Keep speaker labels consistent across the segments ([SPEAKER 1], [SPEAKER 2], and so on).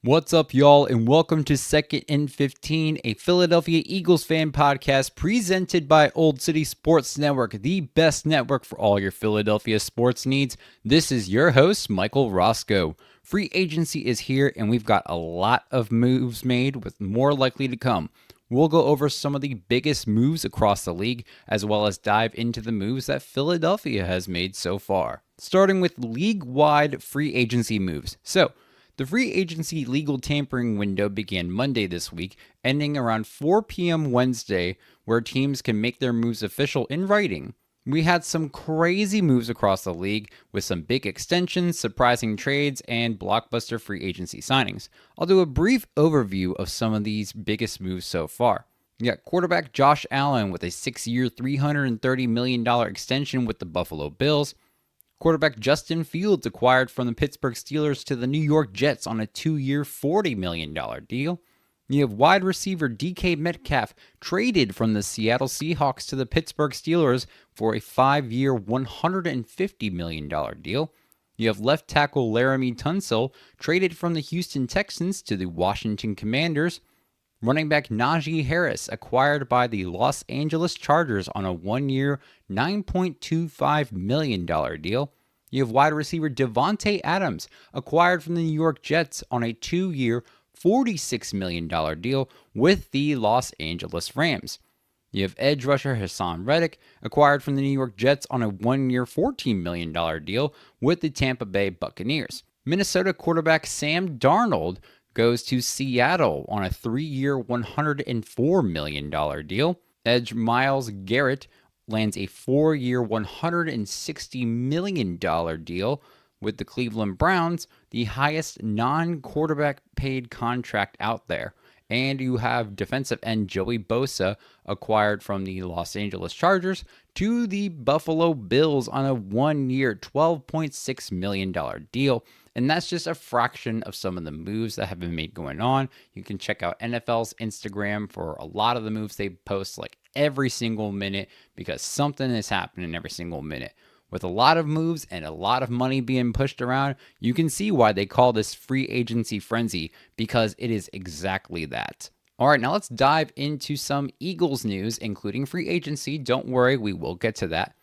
[SPEAKER 1] What's up, y'all, and welcome to Second and 15, a Philadelphia Eagles fan podcast presented by Old City Sports Network, the best network for all your Philadelphia sports needs. This is your host, Michael Roscoe. Free agency is here, and we've got a lot of moves made, with more likely to come. We'll go over some of the biggest moves across the league, as well as dive into the moves that Philadelphia has made so far. Starting with league-wide free agency moves. The free agency legal tampering window began Monday this week, ending around 4 p.m. Wednesday, where teams can make their moves official in writing. We had some crazy moves across the league, with some big extensions, surprising trades, and blockbuster free agency signings. I'll do a brief overview of some of these biggest moves so far. You got quarterback Josh Allen with a 6-year, $330 million extension with the Buffalo Bills. Quarterback Justin Fields acquired from the Pittsburgh Steelers to the New York Jets on a 2-year, $40 million deal. You have wide receiver DK Metcalf traded from the Seattle Seahawks to the Pittsburgh Steelers for a 5-year, $150 million deal. You have left tackle Laramie Tunsil traded from the Houston Texans to the Washington Commanders. Running back Najee Harris acquired by the Los Angeles Chargers on a 1-year, $9.25 million deal. You have wide receiver Devontae Adams acquired from the New York Jets on a 2-year, $46 million deal with the Los Angeles Rams. You have edge rusher Hassan Reddick acquired from the New York Jets on a 1-year, $14 million deal with the Tampa Bay Buccaneers. Minnesota quarterback Sam Darnold goes to Seattle on a 3-year, $104 million deal. Edge Myles Garrett lands a 4-year, $160 million deal with the Cleveland Browns, the highest non-quarterback paid contract out there. And you have defensive end Joey Bosa acquired from the Los Angeles Chargers to the Buffalo Bills on a 1-year, $12.6 million deal. And that's just a fraction of some of the moves that have been made going on. You can check out NFL's Instagram for a lot of the moves they post like every single minute, because something is happening every single minute. With a lot of moves and a lot of money being pushed around, you can see why they call this free agency frenzy, because it is exactly that. All right, now let's dive into some Eagles news, including free agency. Don't worry, we will get to that.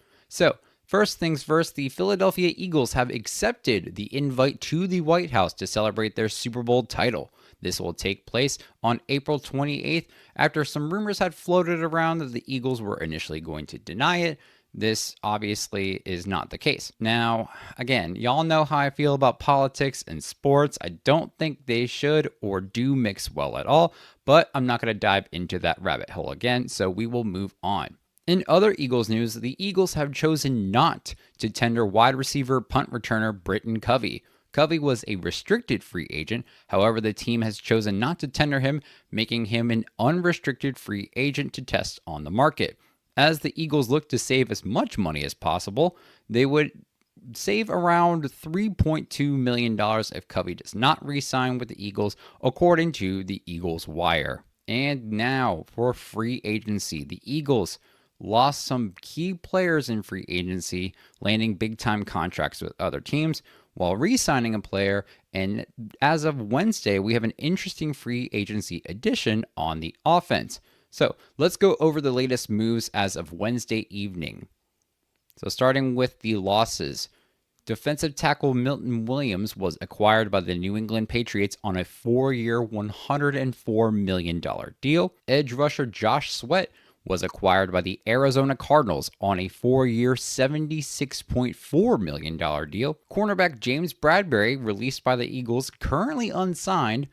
[SPEAKER 1] First things first, the Philadelphia Eagles have accepted the invite to the White House to celebrate their Super Bowl title. This will take place on April 28th, after some rumors had floated around that the Eagles were initially going to deny it. This obviously is not the case. Now, again, y'all know how I feel about politics and sports. I don't think they should or do mix well at all, but I'm not going to dive into that rabbit hole again, so we will move on. In other Eagles news, the Eagles have chosen not to tender wide receiver punt returner Britton Covey. Covey was a restricted free agent. However, the team has chosen not to tender him, making him an unrestricted free agent to test on the market. As the Eagles look to save as much money as possible, they would save around $3.2 million if Covey does not re-sign with the Eagles, according to the Eagles Wire. And now for free agency, the Eagles lost some key players in free agency, landing big-time contracts with other teams while re-signing a player. And as of Wednesday, we have an interesting free agency addition on the offense. So let's go over the latest moves as of Wednesday evening. So starting with the losses, defensive tackle Milton Williams was acquired by the New England Patriots on a 4-year, $104 million deal. Edge rusher Josh Sweat was acquired by the Arizona Cardinals on a 4-year, $76.4 million deal. Cornerback James Bradbury, released by the Eagles, currently unsigned,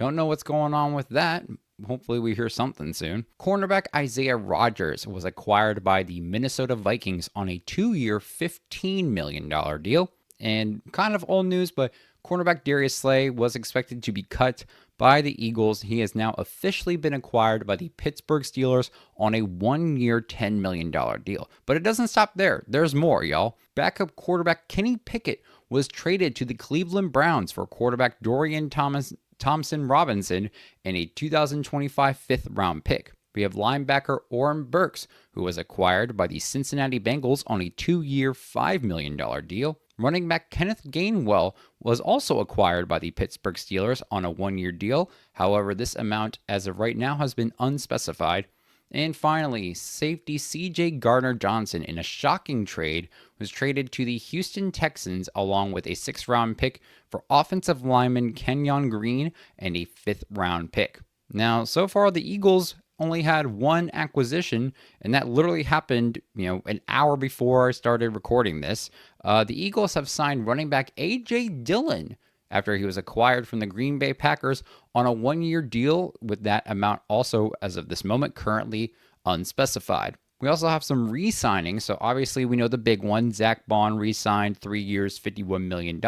[SPEAKER 1] Don't know what's going on with that. Hopefully we hear something soon. Cornerback Isaiah Rodgers was acquired by the Minnesota Vikings on a 2-year, $15 million deal. And kind of old news, but cornerback Darius Slay was expected to be cut by the Eagles. He has now officially been acquired by the Pittsburgh Steelers on a 1-year, $10 million deal. But it doesn't stop there. There's more, y'all. Backup quarterback Kenny Pickett was traded to the Cleveland Browns for quarterback Dorian Thompson Robinson and a 2025 fifth-round pick. We have linebacker Oren Burks, who was acquired by the Cincinnati Bengals on a 2-year, $5 million deal. Running back Kenneth Gainwell was also acquired by the Pittsburgh Steelers on a 1-year deal. However, this amount as of right now has been unspecified. And finally, safety C.J. Gardner-Johnson, in a shocking trade, was traded to the Houston Texans along with a 6th-round pick for offensive lineman Kenyon Green and a 5th-round pick. Now, so far, the Eagles only had one acquisition, and that literally happened, an hour before I started recording this. The Eagles have signed running back A.J. Dillon after he was acquired from the Green Bay Packers on a 1-year deal, with that amount also, as of this moment, currently unspecified. We also have some re-signings, so obviously we know the big one. Zach Bond re-signed 3 years, $51 million,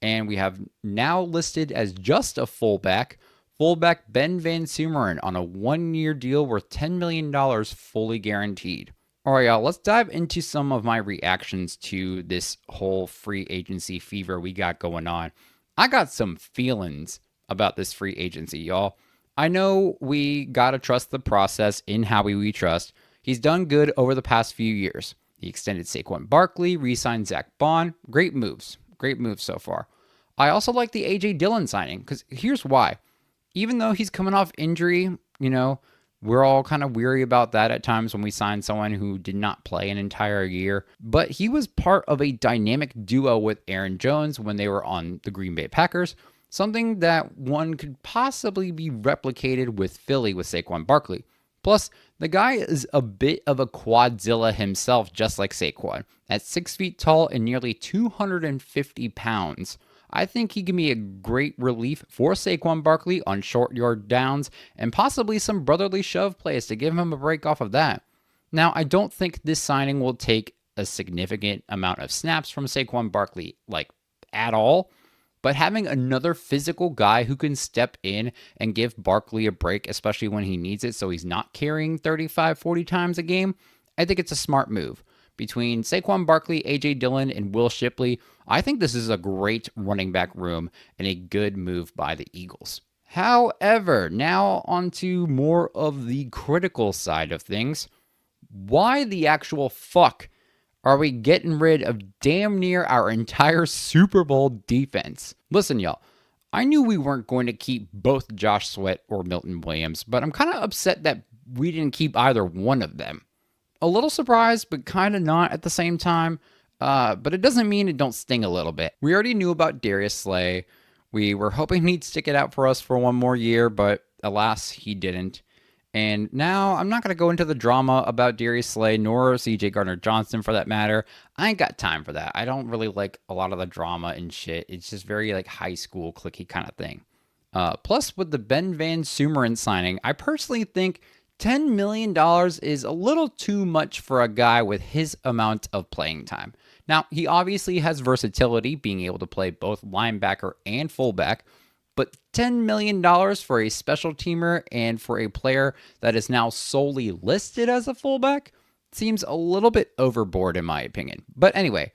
[SPEAKER 1] and we have now listed as just a fullback Ben Van Sumeren on a 1-year deal worth $10 million fully guaranteed. All right, y'all, let's dive into some of my reactions to this whole free agency fever we got going on. I got some feelings about this free agency, y'all. I know we got to trust the process in Howie we trust. He's done good over the past few years. He extended Saquon Barkley, re-signed Zach Bond. Great moves so far. I also like the A.J. Dillon signing, because here's why. Even though he's coming off injury, we're all kind of weary about that at times when we sign someone who did not play an entire year. But he was part of a dynamic duo with Aaron Jones when they were on the Green Bay Packers, something that one could possibly be replicated with Philly with Saquon Barkley. Plus, the guy is a bit of a quadzilla himself, just like Saquon. At 6 feet tall and nearly 250 pounds. I think he can be a great relief for Saquon Barkley on short yard downs and possibly some brotherly shove plays to give him a break off of that. Now, I don't think this signing will take a significant amount of snaps from Saquon Barkley, at all, but having another physical guy who can step in and give Barkley a break, especially when he needs it so he's not carrying 35, 40 times a game, I think it's a smart move. Between Saquon Barkley, A.J. Dillon, and Will Shipley, I think this is a great running back room and a good move by the Eagles. However, now onto more of the critical side of things. Why the actual fuck are we getting rid of damn near our entire Super Bowl defense? Listen, y'all, I knew we weren't going to keep both Josh Sweat or Milton Williams, but I'm kind of upset that we didn't keep either one of them. A little surprised, but kind of not at the same time. But it doesn't mean it don't sting a little bit. We already knew about Darius Slay. We were hoping he'd stick it out for us for one more year, but alas, he didn't. And now I'm not going to go into the drama about Darius Slay nor C.J. Gardner-Johnson for that matter. I ain't got time for that. I don't really like a lot of the drama and shit. It's just very high school cliquey kind of thing. Plus, with the Ben Van Sumeren signing, I personally think $10 million is a little too much for a guy with his amount of playing time. Now, he obviously has versatility, being able to play both linebacker and fullback, but $10 million for a special teamer and for a player that is now solely listed as a fullback seems a little bit overboard in my opinion. But anyway,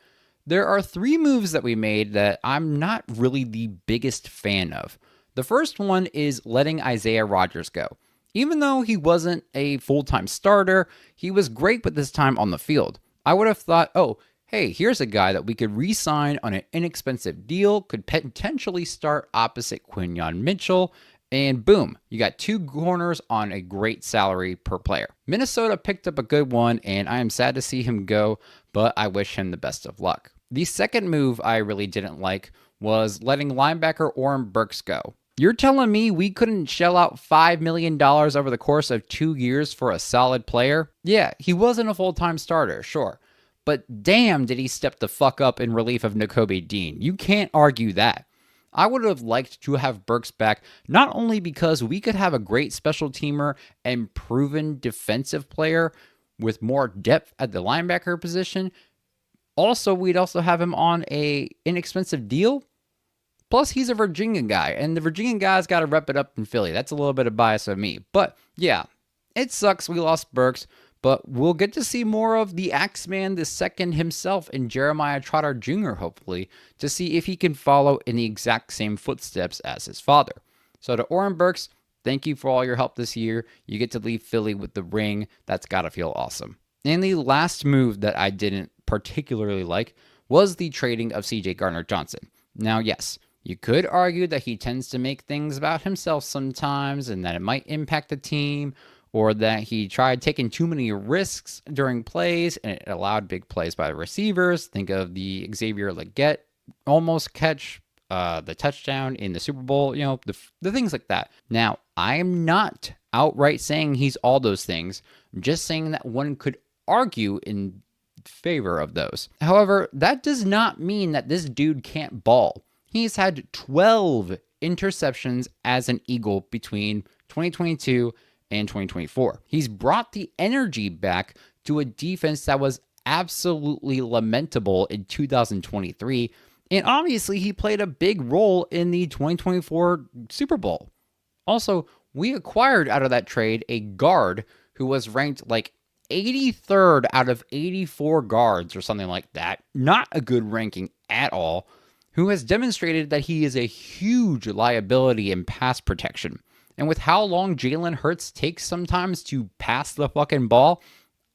[SPEAKER 1] there are 3 moves that we made that I'm not really the biggest fan of. The first one is letting Isaiah Rodgers go. Even though he wasn't a full-time starter, he was great with his time on the field. I would have thought, oh, hey, here's a guy that we could re-sign on an inexpensive deal, could potentially start opposite Quinyon Mitchell, and boom, you got 2 corners on a great salary per player. Minnesota picked up a good one, and I am sad to see him go, but I wish him the best of luck. The second move I really didn't like was letting linebacker Oren Burks go. You're telling me we couldn't shell out $5 million over the course of 2 years for a solid player? Yeah, he wasn't a full-time starter, sure. But damn, did he step the fuck up in relief of Nakobe Dean. You can't argue that. I would have liked to have Burks back, not only because we could have a great special teamer and proven defensive player with more depth at the linebacker position. Also, we'd also have him on a inexpensive deal. Plus, he's a Virginia guy, and the Virginia guys got to rep it up in Philly. That's a little bit of bias of me. But yeah, it sucks we lost Burks, but we'll get to see more of the Axeman the second himself in Jeremiah Trotter Jr., hopefully, to see if he can follow in the exact same footsteps as his father. So to Oren Burks, thank you for all your help this year. You get to leave Philly with the ring. That's got to feel awesome. And the last move that I didn't particularly like was the trading of CJ Gardner-Johnson. Now, yes, you could argue that he tends to make things about himself sometimes and that it might impact the team, or that he tried taking too many risks during plays and it allowed big plays by the receivers. Think of the Xavier Legette almost catch, the touchdown in the Super Bowl, the things like that. Now, I am not outright saying he's all those things. I'm just saying that one could argue in favor of those. However, that does not mean that this dude can't ball. He's had 12 interceptions as an Eagle between 2022 and 2024. He's brought the energy back to a defense that was absolutely lamentable in 2023. And obviously, he played a big role in the 2024 Super Bowl. Also, we acquired out of that trade a guard who was ranked like 83rd out of 84 guards or something like that. Not a good ranking at all. Who has demonstrated that he is a huge liability in pass protection. And with how long Jalen Hurts takes sometimes to pass the fucking ball,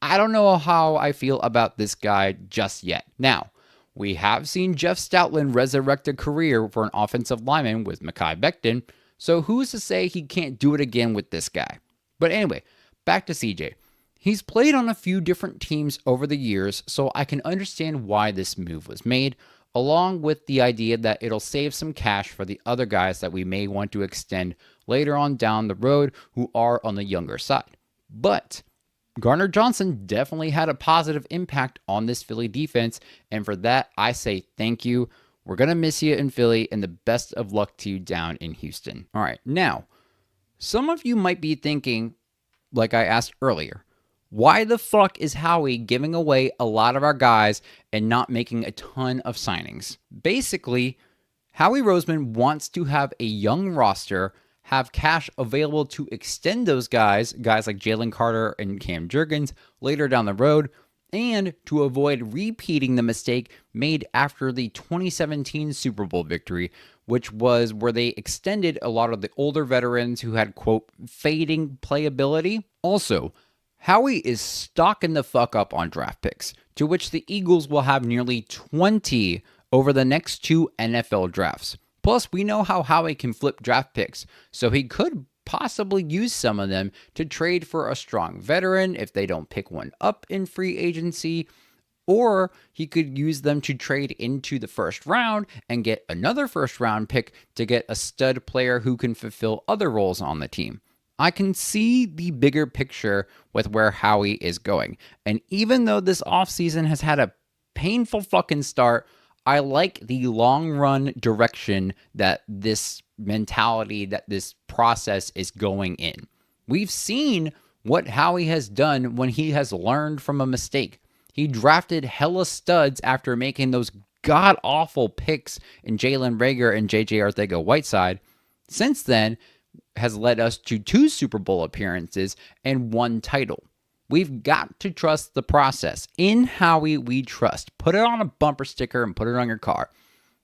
[SPEAKER 1] I don't know how I feel about this guy just yet. Now, we have seen Jeff Stoutland resurrect a career for an offensive lineman with Mekhi Becton, so who's to say he can't do it again with this guy? But anyway, back to CJ. He's played on a few different teams over the years, so I can understand why this move was made, along with the idea that it'll save some cash for the other guys that we may want to extend later on down the road who are on the younger side. But Gardner-Johnson definitely had a positive impact on this Philly defense, and for that, I say thank you. We're going to miss you in Philly, and the best of luck to you down in Houston. All right, now, some of you might be thinking, like I asked earlier, why the fuck is Howie giving away a lot of our guys and not making a ton of signings? Basically, Howie Roseman wants to have a young roster, have cash available to extend those guys like Jalen Carter and Cam Jurgens later down the road, and to avoid repeating the mistake made after the 2017 Super Bowl victory, which was where they extended a lot of the older veterans who had, quote, fading playability. Also, Howie is stocking the fuck up on draft picks, to which the Eagles will have nearly 20 over the next 2 NFL drafts. Plus, we know how Howie can flip draft picks, so he could possibly use some of them to trade for a strong veteran if they don't pick one up in free agency, or he could use them to trade into the first round and get another first round pick to get a stud player who can fulfill other roles on the team. I can see the bigger picture with where Howie is going. And even though this offseason has had a painful fucking start, I like the long run direction that this mentality, that this process is going in. We've seen what Howie has done when he has learned from a mistake. He drafted hella studs after making those god-awful picks in Jalen Reagor and J.J. Arcega-Whiteside. Since then, has led us to 2 Super Bowl appearances and 1 title. We've got to trust the process. In Howie, we trust. Put it on a bumper sticker and put it on your car.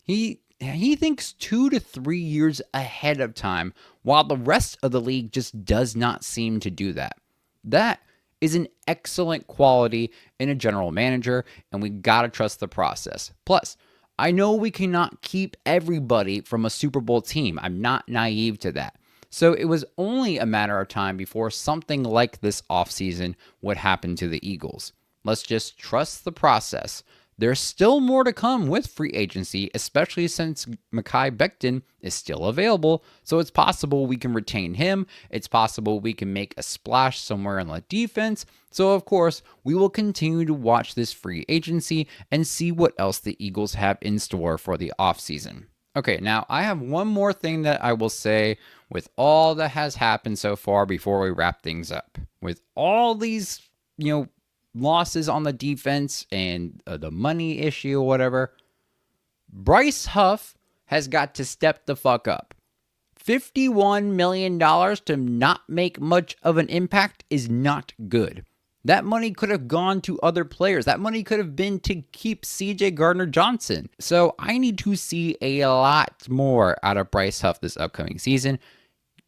[SPEAKER 1] He thinks 2 to 3 years ahead of time, while the rest of the league just does not seem to do that. That is an excellent quality in a general manager, and we got to trust the process. Plus, I know we cannot keep everybody from a Super Bowl team. I'm not naive to that. So it was only a matter of time before something like this offseason would happen to the Eagles. Let's just trust the process. There's still more to come with free agency, especially since Mekhi Becton is still available, so it's possible we can retain him. It's possible we can make a splash somewhere in the defense. So, of course, we will continue to watch this free agency and see what else the Eagles have in store for the offseason. Okay, now I have one more thing that I will say with all that has happened so far before we wrap things up. With all these, losses on the defense and the money issue or whatever, Bryce Huff has got to step the fuck up. $51 million to not make much of an impact is not good. That money could have gone to other players. That money could have been to keep CJ Gardner-Johnson. So I need to see a lot more out of Bryce Huff this upcoming season.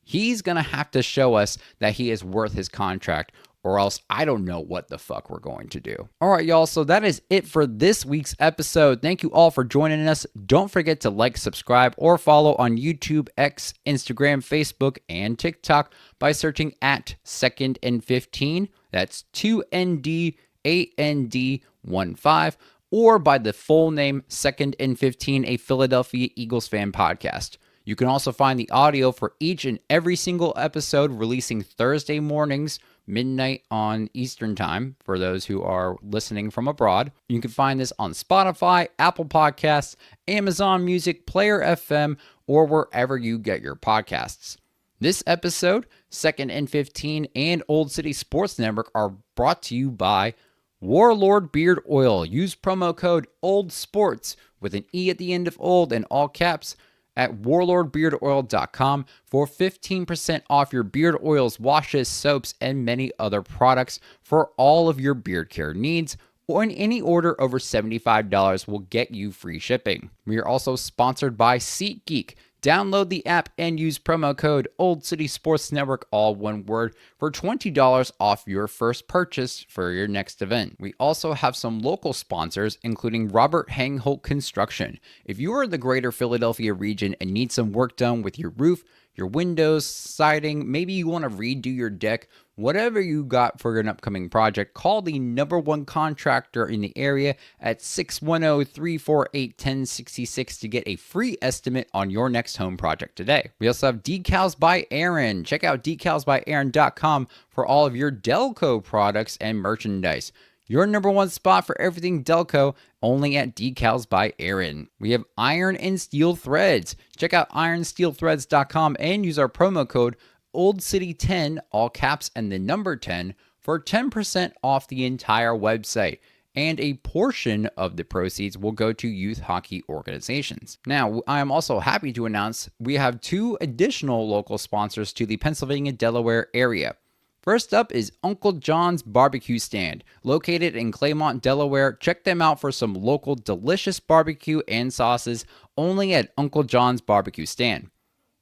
[SPEAKER 1] He's going to have to show us that he is worth his contract, or else I don't know what the fuck we're going to do. All right, y'all. So that is it for this week's episode. Thank you all for joining us. Don't forget to like, subscribe, or follow on YouTube, X, Instagram, Facebook, and TikTok by searching at Second and 15. That's 2NDAND15, or by the full name Second and 15, a Philadelphia Eagles fan podcast. You can also find the audio for each and every single episode releasing Thursday mornings, midnight on Eastern Time, for those who are listening from abroad. You can find this on Spotify, Apple Podcasts, Amazon Music, Player FM, or wherever you get your podcasts. This episode, Second and 15, and Old City Sports Network are brought to you by Warlord Beard Oil. Use promo code OLDSPORTS with an E at the end of old in all caps at warlordbeardoil.com for 15% off your beard oils, washes, soaps, and many other products for all of your beard care needs. Or in any order over $75 will get you free shipping. We are also sponsored by SeatGeek. Download the app and use promo code Old City Sports Network, all one word, for $20 off your first purchase for your next event. We also have some local sponsors, including Robert Hangholt Construction. If you are in the greater Philadelphia region and need some work done with your roof, your windows, siding, maybe you want to redo your deck, whatever you got for an upcoming project, call the #1 contractor in the area at 610-348-1066 to get a free estimate on your next home project today. We also have Decals by Aaron. Check out decalsbyaaron.com for all of your Delco products and merchandise. Your #1 spot for everything Delco, only at Decals by Aaron. We have Iron and Steel Threads. Check out ironsteelthreads.com and use our promo code OldCity10, all caps and the number 10, for 10% off the entire website. And a portion of the proceeds will go to youth hockey organizations. Now, I am also happy to announce we have 2 additional local sponsors to the Pennsylvania-Delaware area. First up is Uncle John's Barbecue Stand, located in Claymont, Delaware. Check them out for some local delicious barbecue and sauces, only at Uncle John's Barbecue Stand.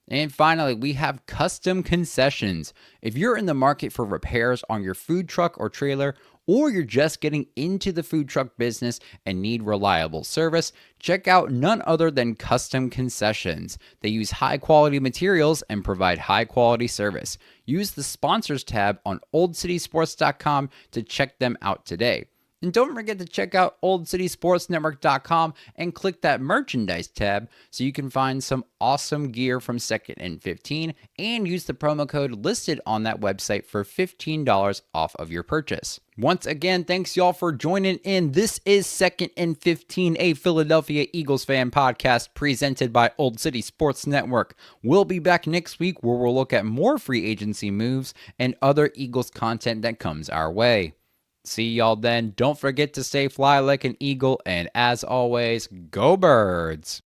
[SPEAKER 1] And finally, we have Custom Concessions. If you're in the market for repairs on your food truck or trailer, or you're just getting into the food truck business and need reliable service, check out none other than Custom Concessions. They use high-quality materials and provide high-quality service. Use the Sponsors tab on oldcitysports.com to check them out today. And don't forget to check out oldcitysportsnetwork.com and click that merchandise tab so you can find some awesome gear from Second and 15 and use the promo code listed on that website for $15 off of your purchase. Once again, thanks y'all for joining in. This is Second and 15, a Philadelphia Eagles fan podcast presented by Old City Sports Network. We'll be back next week where we'll look at more free agency moves and other Eagles content that comes our way. See y'all then. Don't forget to stay fly like an eagle, and as always, go Birds!